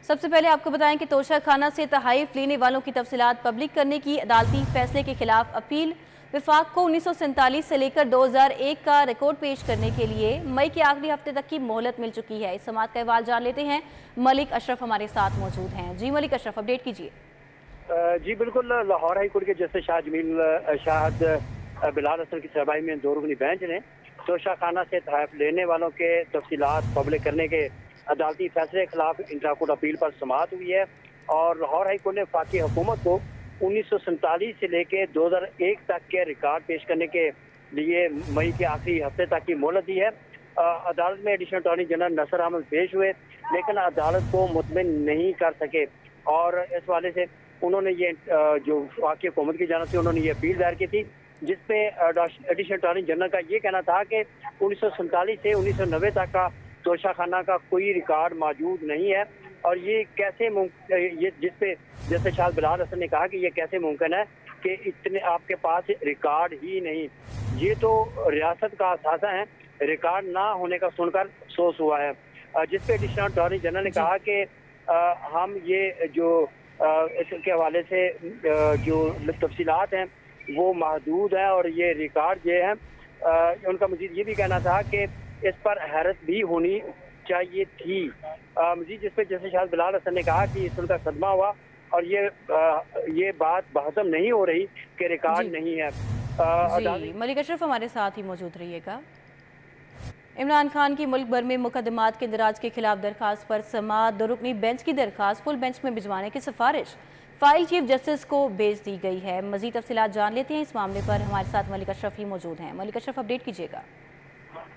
सबसे पहले आपको बताएं कि तोशा खाना से तहाइफ लेने वालों की तफसीलात पब्लिक करने की अदालती फैसले के खिलाफ अपील। विफाक को 1947 से लेकर 2001 का रिकॉर्ड पेश करने के लिए मई के आखिरी हफ्ते तक की मोहलत मिल चुकी है। इस समाअत का अहवाल जान लेते हैं। मलिक अशरफ हमारे साथ मौजूद हैं। जी मलिक अशरफ, अपडेट कीजिए। जी बिल्कुल, लाहौर हाई कोर्ट के जस्टिस शाह जमील शाहद बिलाल हसन की सरबराही में दो रुकनी बेंच ने तोशा खाना से तहफ़ लेने वालों के तफसीलात पब्लिक करने के अदालती फैसले के खिलाफ इंट्रा कोर्ट अपील पर समाअत हुई है। और लाहौर हाई कोर्ट ने वफाकी हुकूमत को 1947 से लेकर 2001 तक के रिकॉर्ड पेश करने के लिए मई के आखिरी हफ्ते तक की मोहलत दी है। अदालत में एडिशनल अटॉर्नी जनरल नसर अहमद पेश हुए, लेकिन अदालत को मुतमिन नहीं कर सके और इस वाले से उन्होंने ये जो वफाकी हुकूमत की जानिब से उन्होंने ये अपील दायर की थी, जिसपे एडिशनल अटॉर्नी जनरल का ये कहना था कि 1947 से 1990 तक का तोशा खाना का कोई रिकॉर्ड मौजूद नहीं है। और ये कैसे ये जिसपे जैसे शाह बिलाल हसन ने कहा कि ये कैसे मुमकिन है कि इतने आपके पास रिकॉर्ड ही नहीं। ये तो रियासत का असासा है, रिकॉर्ड ना होने का सुनकर अफसोस हुआ है। जिसपे एडिशनल अटॉर्नी जनरल ने कहा कि हम ये जो इसके हवाले से जो तफसीलात हैं वो महदूद है और ये रिकॉर्ड जो है उनका मजीद ये भी कहना था कि इस पर हैरत भी होनी चाहिए थी। मजीद जिस पे जैसे शाह बिलाल हसन ने कहा कि इस उनका सदमा हुआ और ये बात बहसम नहीं हो रही कि रिकॉर्ड नहीं है। जी मलिक अशरफ हमारे साथ ही मौजूद रहिएगा। इमरान खान की मुल्क भर में मुकदमात के इंदराज के खिलाफ दरखास्त पर समाअत। दो रुकनी बेंच की दरखास्त फुल बेंच में भिजवाने की सिफारिश फाइल चीफ जस्टिस को भेज दी गई है। मजीद तफसीलात जान लेते हैं। इस मामले पर हमारे साथ मलिक अशरफ ही मौजूद हैं। मलिक अशरफ, अपडेट कीजिएगा।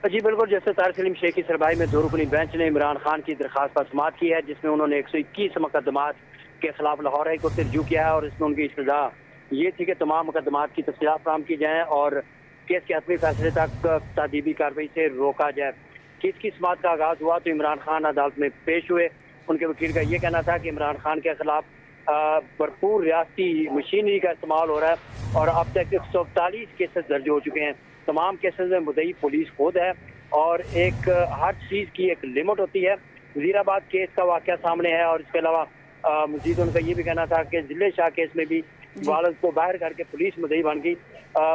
जी बिल्कुल, जैसे तारिक सलीम शेख की सरबराही में दो रुकनी बेंच ने इमरान खान की दरखास्त पर समाअत की है, जिसमें उन्होंने 121 मुकदमात के खिलाफ लाहौर हाई कोर्ट से रजू किया है और इसमें उनकी इस्तदा ये थी कि तमाम मुकदमात की तफसीलात फराहम की जाएँ और केस के हतमी फैसले तक तादीबी कार्रवाई से रोका जाए। केस की समाअत का आगाज़ हुआ तो इमरान खान अदालत में पेश हुए। उनके वकील का ये कहना था कि इमरान खान के खिलाफ भरपूर रियासती मशीनरी का इस्तेमाल हो रहा है और अब तक 141 केसेस दर्ज हो चुके हैं। तमाम केसेस में मुद्दई पुलिस खुद है और एक हर चीज़ की एक लिमिट होती है। वजीराबाद केस का वाक़या सामने है और इसके अलावा मजीद उनका ये भी कहना था कि जिले शाह केस में भी वालद को बाहर करके पुलिस मुद्दई बन गई।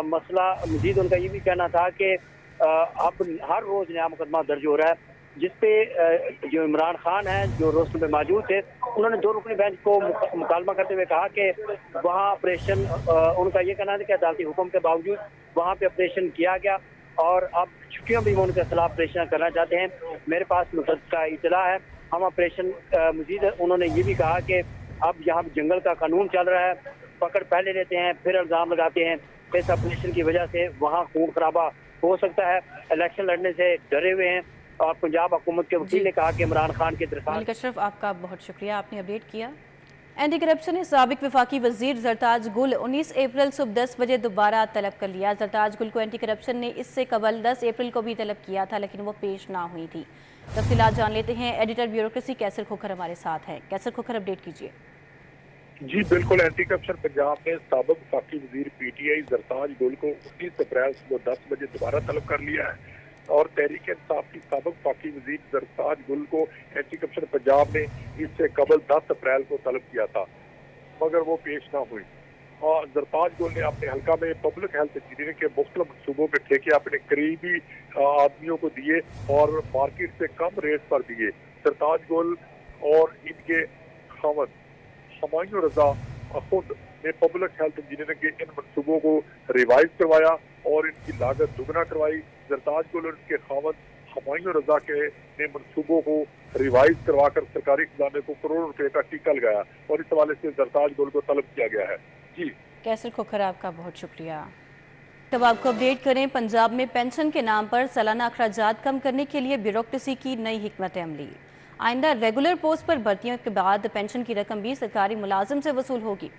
मसला मजीद उनका ये भी कहना था कि अब हर रोज़ नया मुकदमा दर्ज हो रहा है, जिसपे जो इमरान खान हैं जो रोस्टर में मौजूद थे, उन्होंने दो रुकनी बेंच को मुकालमा करते हुए कहा कि वहाँ ऑपरेशन उनका ये कहना था कि अदालती हुक्म के बावजूद वहाँ पे ऑपरेशन किया गया और अब छुट्टियों भी वो उनके खिलाफ ऑपरेशन करना चाहते हैं। मेरे पास मुतअद्दिदा इतला है, हम ऑपरेशन मजीद उन्होंने ये भी कहा कि अब यहाँ जंगल का कानून चल रहा है, पकड़ पहले लेते हैं फिर इल्ज़ाम लगाते हैं। इस ऑपरेशन की वजह से वहाँ खून खराबा हो सकता है, इलेक्शन लड़ने से डरे हुए हैं। और पंजाब हुकूमत के वकील ने कहा कि इमरान खान की दरखास्त। मलिक अशरफ, आपका बहुत शुक्रिया, आपने अपडेट किया। एंटी करप्शन ने साबिक वफाकी वजीर जरताज गुल 19 अप्रैल सुबह 10 बजे दोबारा तलब कर लिया। जरताज गुल को एंटी करप्शन ने इससे कबल 10 अप्रैल को भी तलब किया था, लेकिन वो पेश ना हुई थी। तफसीलात जान लेते हैं। एडिटर ब्यूरोक्रेसी कैसर खोखर हमारे साथ है। कैसर खोखर, अपडेट कीजिए। जी बिल्कुल, एंटी करप्शन पंजाब ने साबिक वफाकी वजीर PTI जरताज गुल को 19 अप्रैल सुबह 10 बजे दोबारा तलब कर लिया है और तहरीक इंसाफ की साबिक वफाकी वजीर जरताज गुल को एंटी करप्शन पंजाब ने इससे कबल 10 अप्रैल को तलब किया था, मगर वो पेश ना हुई। और जरताज गुल ने अपने हल्का में पब्लिक हेल्थ इंजीनियरिंग के मुख्तलिफ मनसूबों के ठेके अपने करीबी आदमियों को दिए और मार्केट से कम रेट पर दिए। जरताज गुल और इनके खामद हमायूं रजा खुद ने पब्लिक हेल्थ इंजीनियरिंग के इन मनसूबों को रिवाइज करवाया और इनकी लागत दुगना करवाई। जरताज गुल और इनके खामद हमायूं रजा के ने मनसूबों को रिवाइज करवाकर सरकारी खजाने को करोड़ों रुपए का टीका लगाया और इस हवाले से जरताज गुल को तलब किया गया है। जी कैसर खोखर, आपका बहुत शुक्रिया। तब आपको अपडेट करें, पंजाब में पेंशन के नाम पर सालाना अखराजात कम करने के लिए ब्यूरोक्रेसी की नई हिकमत अमली। आइंदा रेगुलर पोस्ट पर भर्तियों के बाद पेंशन की रकम भी सरकारी मुलाजिम से वसूल होगी।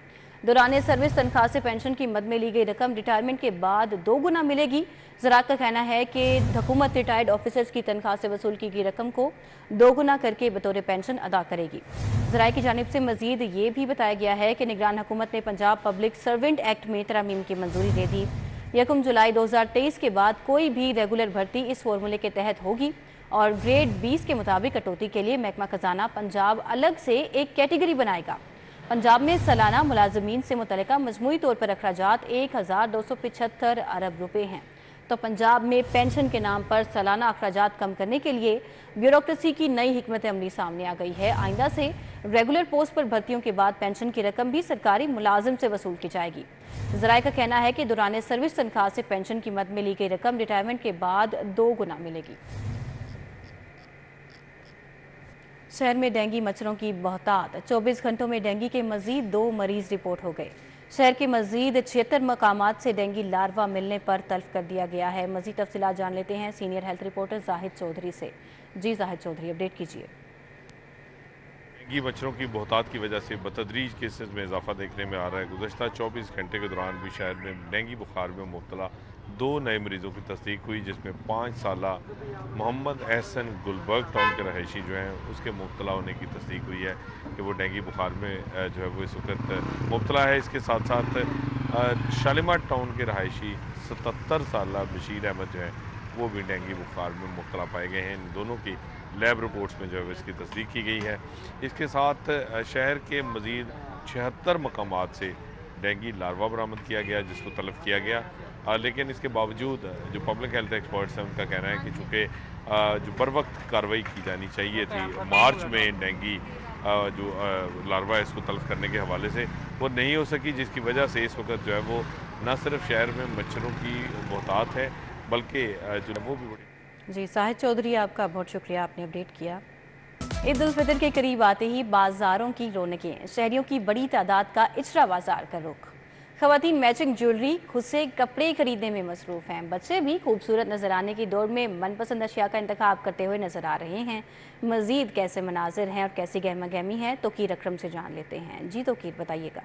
दौरान सर्विस तनख्वाह से पेंशन की मद में ली गई रकम रिटायरमेंट के बाद 2 गुना मिलेगी। ज़राअत का कहना है कि हुकूमत रिटायर्ड ऑफिसर्स की तनख्वाह से वसूल की गई रकम को 2 गुना करके बतौर पेंशन अदा करेगी। ज़राए की जानिब से मजीद ये भी बताया गया है कि निगरान हुकूमत ने पंजाब पब्लिक सर्वेंट एक्ट में तरमीम की मंजूरी दे दी। 1 जुलाई 2023 के बाद कोई भी रेगुलर भर्ती इस फॉर्मूले के तहत होगी और ग्रेड 20 के मुताबिक कटौती के लिए महकमा खजाना पंजाब अलग से एक कैटेगरी बनाएगा। पंजाब में सालाना मुलाजमीन से मुतल्लिका मजमूई तौर पर अखराजात 1275 अरब रुपए हैं। तो पंजाब में पेंशन के नाम पर सालाना अखराजात कम करने के लिए ब्यूरोक्रेसी की नई हिकमत अमली सामने आ गई है। आइंदा से रेगुलर पोस्ट पर भर्तियों के बाद पेंशन की रकम भी सरकारी मुलाजिम से वसूल की जाएगी। ज़राए का कहना है कि दौरान सर्विस तनख्वाह से पेंशन की मद में ली गई रकम रिटायरमेंट के बाद 2 गुना मिलेगी। शहर में डेंगू मच्छरों की बहुतात, 24 घंटों में डेंगू के मजीद 2 मरीज रिपोर्ट हो गए। शहर के मजीद 76 मकामात से डेंगू लार्वा मिलने पर तल्फ कर दिया गया है। मजीद तफसीलात जान लेते हैं senior health reporter Zahid Chaudhry से। जी जाहिद चौधरी, अपडेट कीजिए। डेंगू मच्छरों की बहुतात की वजह से बतदरीज केसेस में इजाफा देखने में आ रहा है। गुज़श्ता 24 घंटे के दौरान भी शहर में डेंगू बुखार में मुब्तला 2 नए मरीज़ों की तस्दीक हुई, जिसमें 5 साला मोहम्मद एहसन गुलबर्ग टाउन के रहायशी जो हैं उसके मुब्तला होने की तस्दीक हुई है कि वो डेंगू बुखार में जो है वो इस वक्त मुब्तला है। इसके साथ साथ शालीमार टाउन के रहायशी 77 साला बशीर अहमद जो है वो भी डेंगू बुखार में मुब्तला पाए गए हैं। इन दोनों की लैब रिपोर्ट्स में जो है इसकी तस्दीक की गई है। इसके साथ शहर के मज़ीद 76 मकामात से डेंगू लार्वा बरामद किया गया, जिसको तलब किया गया। लेकिन इसके बावजूद जो पब्लिक हेल्थ एक्सपर्ट्स हैं उनका कहना है कि चूँकि जो बर वक्त कार्रवाई की जानी चाहिए थी मार्च में डेंगू जो लार्वा है इसको तलब करने के हवाले से, वो नहीं हो सकी, जिसकी वजह से इस वक्त जो है वो न सिर्फ शहर में मच्छरों की बहुतात है बल्कि जो है वो भी बड़ी। जी जाहिद चौधरी, आपका बहुत शुक्रिया, आपने अपडेट किया। ईद उल फितर के करीब आते ही बाजारों की रौनकें, शहरियों की बड़ी तादाद का इचरा बाजार का रुख। खवातीन मैचिंग ज्वेलरी, खुद से कपड़े खरीदने में मसरूफ हैं। बच्चे भी खूबसूरत नजर आने की दौड़ में मनपसंद अशिया का इंतखाब करते हुए नजर आ रहे हैं। मजीद कैसे मनाजिर हैं और कैसी गहमा गहमी है तोकीर अकरम से जान लेते हैं। जी तोकीर, बताइएगा।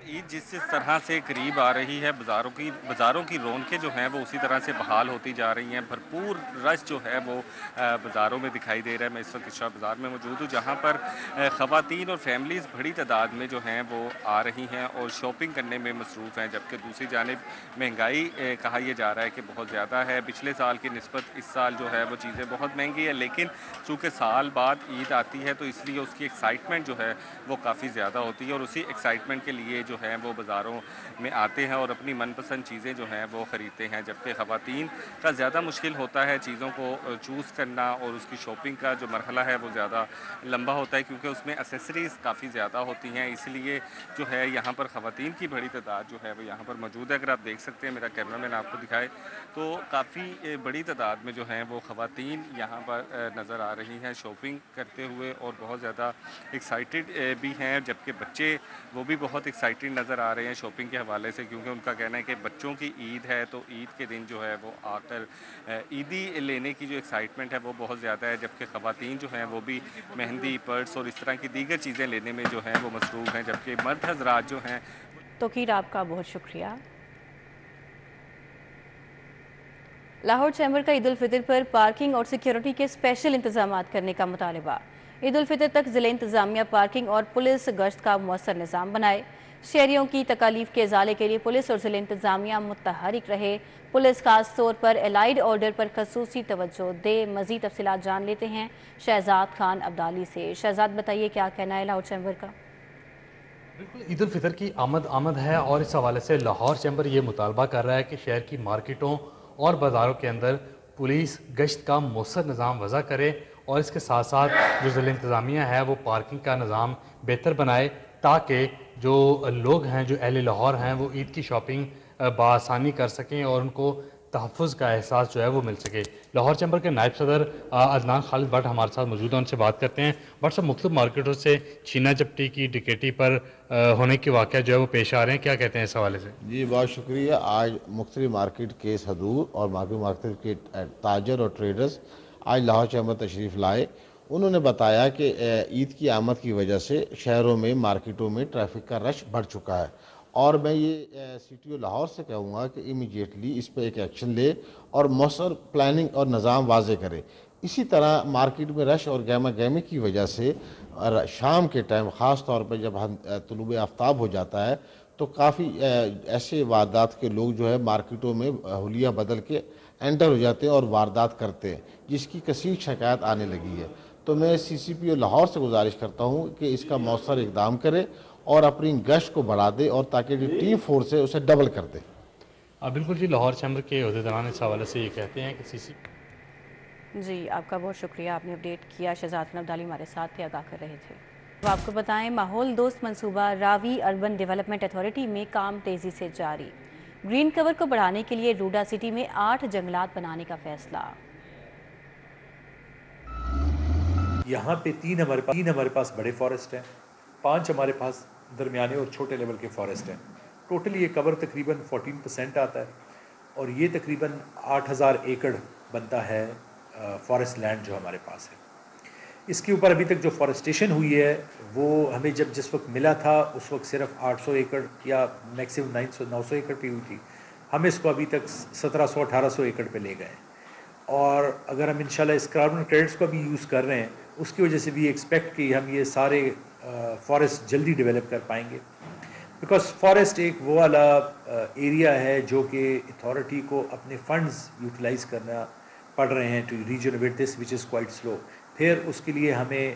ईद जिस तरह से करीब आ रही है, बाज़ारों की रौनकें जो हैं वो उसी तरह से बहाल होती जा रही हैं। भरपूर रश जो है वो बाज़ारों में दिखाई दे रहा है। मैं इस वक्त इशरा बाज़ार में मौजूद हूँ, जहाँ पर ख़वातीन और फैमिलीज़ बड़ी तादाद में जो हैं वो आ रही हैं और शॉपिंग करने में मसरूफ़ हैं। जबकि दूसरी जानिब महंगाई कहा यह जा रहा है कि बहुत ज़्यादा है। पिछले साल की निस्बत इस साल जो है वो चीज़ें बहुत महंगी है, लेकिन चूँकि साल बाद ईद आती है तो इसलिए उसकी एक्साइटमेंट जो है वो काफ़ी ज़्यादा होती है और उसी एक्साइटमेंट के लिए जो हैं वो बाज़ारों में आते हैं और अपनी मनपसंद चीज़ें जो हैं वो ख़रीदते हैं। जबकि ख़वातीन का ज़्यादा मुश्किल होता है चीज़ों को चूज़ करना और उसकी शॉपिंग का जो मरहला है वो ज़्यादा लंबा होता है, क्योंकि उसमें एसेसरीज़ काफ़ी ज़्यादा होती हैं। इसलिए जो है यहाँ पर ख़वातीन की बड़ी तादाद जो है वो यहाँ पर मौजूद है। अगर आप देख सकते हैं, मेरा कैमरामैन आपको दिखाए तो काफ़ी बड़ी तादाद में जो हैं वो ख़वातीन यहाँ पर नज़र आ रही हैं शॉपिंग करते हुए और बहुत ज़्यादा एक्साइटेड भी हैं। जबकि बच्चे वो भी बहुत एक्साइटेड नज़र आ रहे हैं शॉपिंग के हवाले से, क्योंकि उनका कहना है कि बच्चों की ईद है तो ईद के दिन जो है वो आकर ईदी लेने की जो एक्साइटमेंट है वो बहुत ज़्यादा है। जबकि ख़वातीन जो हैं वो भी मेहंदी, पर्स और इस तरह की दीगर चीज़ें लेने में जो हैं वो मसरूफ़ हैं। जबकि मर्द हज़रात जो हैं। तोकीर, आपका बहुत शुक्रिया। लाहौर चैम्बर का ईद उल फितर पर पार्किंग और सिक्योरिटी के स्पेशल इंतजाम करने का मुतालबा। ईद उल फितर तक ज़िला इंतजामिया पार्किंग और पुलिस गश्त का मुअस्सर निज़ाम बनाए। शहरियों की तकालीफ के इजाले के लिए पुलिस और ज़िला इंतजामिया मुतहरिक रहे। पुलिस खास तौर पर एलाइड ऑर्डर पर खसूसी तवज्जो दे। मज़ीद तफसीलात जान लेते हैं शहजाद खान अब्दाली से। शहजाद, बताइए क्या कहना है लाहौर चैम्बर का? बिल्कुल, ईद उल फितर की आमद है और इस हवाले से लाहौर चैम्बर ये मुतालबा कर रहा है कि शहर की मार्केटों और बाज़ारों के अंदर पुलिस गश्त का मौसर निज़ाम वज़ा करे और इसके साथ साथ जो ज़िला इंतज़ामिया है वो पार्किंग का निज़ाम बेहतर बनाए, ताकि जो लोग हैं, जो अहले लाहौर हैं, वो ईद की शॉपिंग बआसानी कर सकें और उनको तहफ़्फ़ुज़ का एहसास जो है वो मिल सके। लाहौर चैम्बर के नायब सदर अदनान खालिद भट्ट हमारे साथ मौजूद हैं, उनसे बात करते हैं। भट्ट साहब, मुख्तलिफ मार्केटों से छीना झपटी की, डिकेटी पर होने के वाक़या जो है वो पेश आ रहे हैं, क्या कहते हैं इस हवाले से? जी बहुत शुक्रिया। आज मुख्तलिफ मार्केट के सदूर और मार्केट के ताजर और ट्रेडर्स आज लाहौर चैम्बर तशरीफ़ लाए। उन्होंने बताया कि ईद की आमद की वजह से शहरों में, मार्केटों में ट्रैफिक का रश बढ़ चुका है और मैं ये सिटी लाहौर से कहूँगा कि इमीडिएटली इस पर एक एक्शन ले और मौसर प्लानिंग और निज़ाम वाज़े करे। इसी तरह मार्केट में रश और गहमा गहमी की वजह से शाम के टाइम ख़ास तौर पर जब हम तुलूब आफ्ताब हो जाता है तो काफ़ी ऐसे वारदात के लोग जो है मार्केटों में हुलिया बदल के एंटर हो जाते हैं और वारदात करते हैं, जिसकी कसीर शिकायत आने लगी है। तो मैं CCPO लाहौर से गुजारिश करता हूँ कि इसका मौसर इकदाम करे और अपनी गश्त को बढ़ा दे और ताकि जो टीम फोर्स है उसे डबल कर दे। बिल्कुल जी, लाहौर चैम्बर के अहदेदारान इस हवाले से ये कहते हैं कि जी आपका बहुत शुक्रिया, आपने अपडेट किया। शहजाद अब्दाली हमारे साथ थे, आगाह कर रहे थे। तो आपको बताएं, माहौल दोस्त मंसूबा रावी अर्बन डेवलपमेंट अथॉरिटी में काम तेज़ी से जारी। ग्रीन कवर को बढ़ाने के लिए रूडा सिटी में 8 जंगलात बनाने का फैसला। यहाँ पे तीन हमारे पास बड़े फॉरेस्ट हैं, 5 हमारे पास दरमियाने और छोटे लेवल के फॉरेस्ट हैं। टोटल ये कवर तकरीबन 14% आता है और ये तकरीबन 8000 एकड़ बनता है फॉरेस्ट लैंड जो हमारे पास है। इसके ऊपर अभी तक जो फॉरेस्टेशन हुई है वो हमें जिस वक्त मिला था उस वक्त सिर्फ 800 एकड़ या मैक्सिमम 900 एकड़ पे हुई थी। हम इसको अभी तक 1700-1800 एकड़ पे ले गए और अगर हम इंशाल्लाह इस कार्बन क्रेडिट्स को भी यूज़ कर रहे हैं उसकी वजह से भी एक्सपेक्ट कि हम ये सारे फॉरेस्ट जल्दी डेवलप कर पाएंगे। बिकॉज फॉरेस्ट एक वो वाला एरिया है जो कि अथॉरिटी को अपने फंड्स यूटिलाइज़ करना पड़ रहे हैं to regenerate this which is quite slow. फिर उसके लिए हमें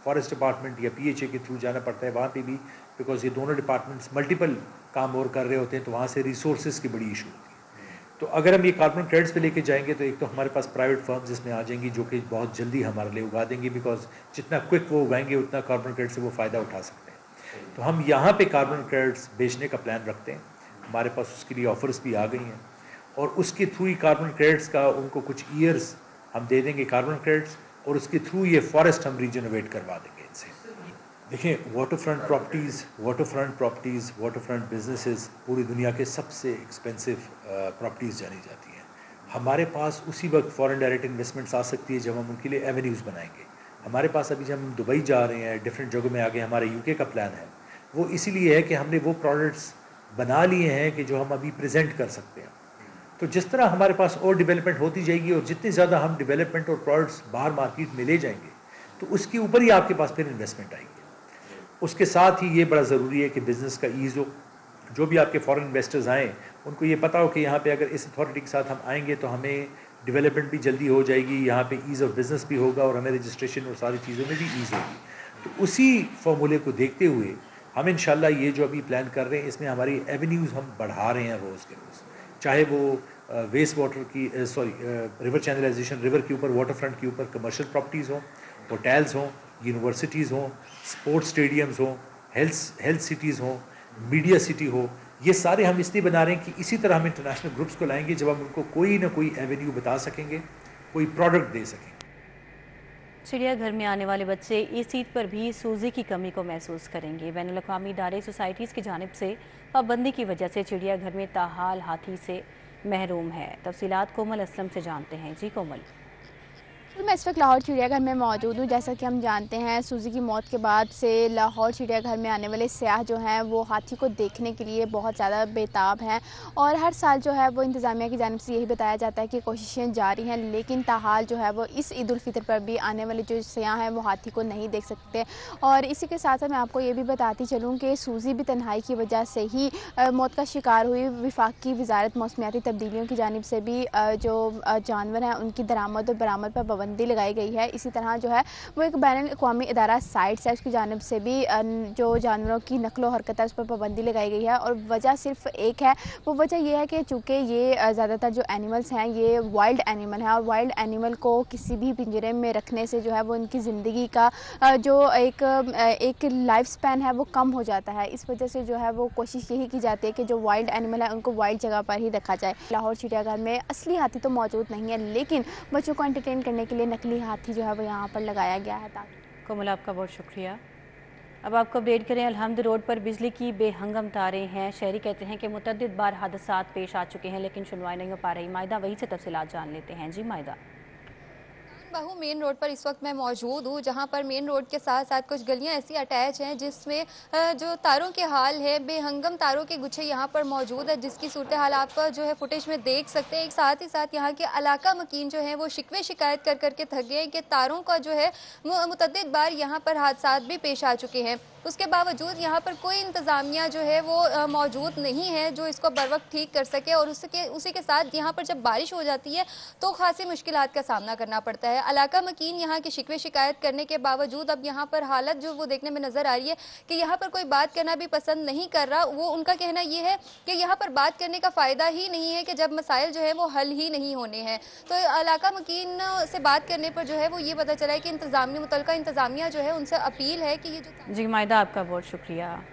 फॉरेस्ट डिपार्टमेंट या PHA के थ्रू जाना पड़ता है वहाँ पे भी, बिकॉज ये दोनों डिपार्टमेंट्स मल्टीपल काम और कर रहे होते हैं तो वहाँ से रिसोर्सेज की बड़ी इशू होती है। तो अगर हम ये कार्बन क्रेडिट्स पे लेके जाएंगे तो एक तो हमारे पास प्राइवेट फर्म्स इसमें आ जाएंगी जो कि बहुत जल्दी हमारे लिए उगा देंगे, बिकॉज जितना क्विक वो उगाएंगे उतना कार्बन क्रेडिट से वो फ़ायदा उठा सकते हैं। तो हम यहाँ पे कार्बन क्रेडिट्स बेचने का प्लान रखते हैं, हमारे पास उसके लिए ऑफर्स भी आ गई हैं और उसके थ्रू ही कार्बन क्रेडिट्स का उनको कुछ ईयर्स हम दे देंगे कार्बन क्रेडिट्स और उसके थ्रू ये फॉरेस्ट हम रीजनरेट करवा देंगे इनसे। देखें, water front properties, water front businesses पूरी दुनिया के सबसे एक्सपेंसिव प्रॉपर्टीज़ जानी जाती हैं। हमारे पास उसी वक्त फॉरेन डायरेक्ट इन्वेस्टमेंट्स आ सकती है जब हम उनके लिए एवेन्यूज़ बनाएंगे। हमारे पास अभी जब हम दुबई जा रहे हैं, डिफरेंट जगहों में आगे हमारे UK का प्लान है, वो इसीलिए है कि हमने वो प्रोडक्ट्स बना लिए हैं कि जो हम अभी प्रेजेंट कर सकते हैं। तो जिस तरह हमारे पास और डेवलपमेंट होती जाएगी और जितनी ज़्यादा हम डेवलपमेंट और प्रोडक्ट्स बाहर मार्केट में ले जाएंगे तो उसके ऊपर ही आपके पास फिर इन्वेस्टमेंट आएगी। उसके साथ ही ये बड़ा ज़रूरी है कि बिज़नेस का ईज़ हो, जो भी आपके फॉरेन इन्वेस्टर्स आएँ उनको ये पता हो कि यहाँ पे अगर इस अथॉरिटी के साथ हम आएंगे तो हमें डेवलपमेंट भी जल्दी हो जाएगी, यहाँ पे ईज़ ऑफ बिज़नेस भी होगा और हमें रजिस्ट्रेशन और सारी चीज़ों में भी ईज़ होगी। तो उसी फॉर्मूले को देखते हुए हम इंशाल्लाह ये जो अभी प्लान कर रहे हैं इसमें हमारी एवेन्यूज़ हम बढ़ा रहे हैं रोज़ के रोज़, चाहे वो वेस्ट वाटर की रिवर चैनलाइजेशन, रिवर के ऊपर, वाटर फ्रंट के ऊपर कमर्शियल प्रॉपर्टीज़ हों, होटल्स हों, यूनिवर्सिटीज़ हों, स्पोर्ट्स स्टेडियम्स हों, हेल्थ सिटीज़ हों, मीडिया सिटी हो, ये सारे हम इसलिए बना रहे हैं कि इसी तरह हम इंटरनेशनल ग्रुप्स को लाएंगे जब हम उनको कोई ना कोई एवेन्यू बता सकेंगे, कोई प्रोडक्ट दे सकेंगे। चिड़ियाघर में आने वाले बच्चे इस ईद पर भी सूजी की कमी को महसूस करेंगे। बैनुल अक़वामी इदारे सोसाइटीज़ की जानिब से पाबंदी की वजह से चिड़ियाघर में ताहाल हाथी से महरूम है। तफसीलात कोमल असलम से जानते हैं। जी कोमल। मैं इस वक्त लाहौर चिड़ियाघर में मौजूद हूँ। जैसा कि हम जानते हैं, सूजी की मौत के बाद से लाहौर चिड़ियाघर में आने वाले सयाह जो हैं वो हाथी को देखने के लिए बहुत ज़्यादा बेताब हैं और हर साल जो है वो इंतज़ामिया की जानिब से यही बताया जाता है कि कोशिशें जारी हैं, लेकिन ताहाल जो है वो इस ईद उल फितर पर भी आने वाले जो सयाह हैं वो हाथी को नहीं देख सकते। और इसी के साथ साथ मैं आपको ये भी बताती चलूँ कि सूजी भी तन्हाई की वजह से ही मौत का शिकार हुई। वफाकी वजारत मौसमियाती तब्दीलियों की जानिब से भी जो जानवर हैं उनकी दरामद और बरामद पर पाबंदी लगाई गई है। इसी तरह जो है वो एक बैनुल अक़वामी इदारा साइट्स है, उसकी जानिब से भी जो जानवरों की नकलो हरकत है उस पर पाबंदी लगाई गई है। और वजह सिर्फ एक है, वो वजह ये है कि चूँकि ये ज़्यादातर जो एनिमल्स हैं ये वाइल्ड एनिमल हैं और वाइल्ड एनिमल को किसी भी पिंजरे में रखने से जो है वो उनकी ज़िंदगी का जो एक लाइफ स्पैन है वो कम हो जाता है। इस वजह से जो है वो कोशिश यही की जाती है कि जो वाइल्ड एनिमल है उनको वाइल्ड जगह पर ही रखा जाए। लाहौर चिड़ियाघर में असली हाथी तो मौजूद नहीं है, लेकिन बच्चों को एंटरटेन करने के लिए नकली हाथी जो है वो यहाँ पर लगाया गया है। कोमल, आपका बहुत शुक्रिया। अब आपको अपडेट करें, अलहमद रोड पर बिजली की बेहंगम तारें हैं। शहरी कहते हैं कि मुतअद्दिद बार हादसात पेश आ चुके हैं लेकिन सुनवाई नहीं हो पा रही। मायदा वहीं से तफसीलात जान लेते हैं। जी मायदा। बहू मेन रोड पर इस वक्त मैं मौजूद हूँ, जहाँ पर मेन रोड के साथ साथ कुछ गलियाँ ऐसी अटैच हैं जिसमें जो तारों के हाल है, बेहंगम तारों के गुच्छे यहाँ पर मौजूद है, जिसकी सूरत हाल आप जो है फुटेज में देख सकते हैं। एक साथ ही साथ यहाँ के इलाका मकीन जो है वो शिकवे शिकायत कर करके थक गए कि तारों का जो है मुतअद्दिद बार यहाँ पर हादसात भी पेश आ चुके हैं। اس کے باوجود یہاں پر کوئی انتظامیہ جو ہے وہ موجود نہیں ہے جو اس کو بروقت ٹھیک کر سکے، اور اسی کے ساتھ یہاں پر جب بارش ہو جاتی ہے تو خاصی مشکلات کا سامنا کرنا پڑتا ہے۔ علاقہ مکین یہاں کی شکوے شکایت کرنے کے باوجود اب یہاں پر حالت جو وہ دیکھنے میں نظر آ رہی ہے کہ یہاں پر کوئی بات کرنا بھی پسند نہیں کر رہا۔ وہ ان کا کہنا یہ ہے کہ یہاں پر بات کرنے کا فائدہ ہی نہیں ہے کہ جب مسائل جو ہے وہ حل ہی نہیں ہونے ہیں۔ تو علاقہ مکین سے بات کرنے پر جو ہے وہ یہ پتہ چلا ہے کہ متعلقہ انتظامیہ جو ہے ان سے اپیل ہے کہ یہ جو جی مائدہ، آپ کا بہت شکریہ۔